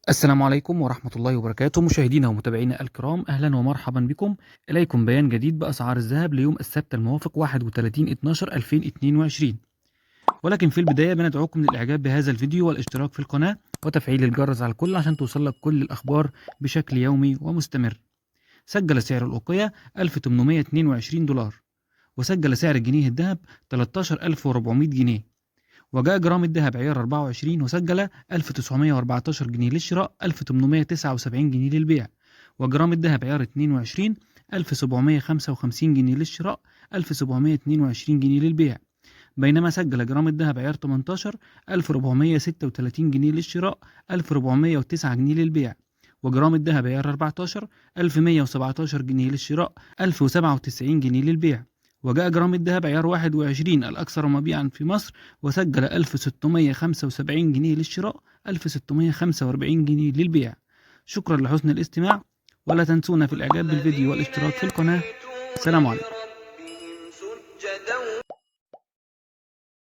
السلام عليكم ورحمة الله وبركاته مشاهدينا ومتابعينا الكرام، أهلا ومرحبا بكم. إليكم بيان جديد بأسعار الذهب ليوم السبت الموافق 31/12/2022. ولكن في البداية بندعوكم للإعجاب بهذا الفيديو والاشتراك في القناة وتفعيل الجرس على الكل عشان توصلك كل الأخبار بشكل يومي ومستمر. سجل سعر الأوقية $1822، وسجل سعر الجنيه الذهب 13400 جنيه. وجاء جرام الذهب عيار 24 وسجل 1914 جنيه للشراء، 1879 جنيه للبيع. وجرام الذهب عيار 22 1755 جنيه للشراء، 1722 جنيه للبيع. بينما سجل جرام الذهب عيار 18 1436 جنيه للشراء، 1409 جنيه للبيع. وجرام الذهب عيار 14 1117 جنيه للشراء، 1097 جنيه للبيع. وجاء جرام الذهب عيار 21 الأكثر مبيعا في مصر وسجل 1675 جنيه للشراء، 1645 جنيه للبيع. شكرا لحسن الاستماع، ولا تنسونا في الإعجاب بالفيديو والاشتراك في القناة. الذين سلام يبيتون عليكم. لربهم سجدا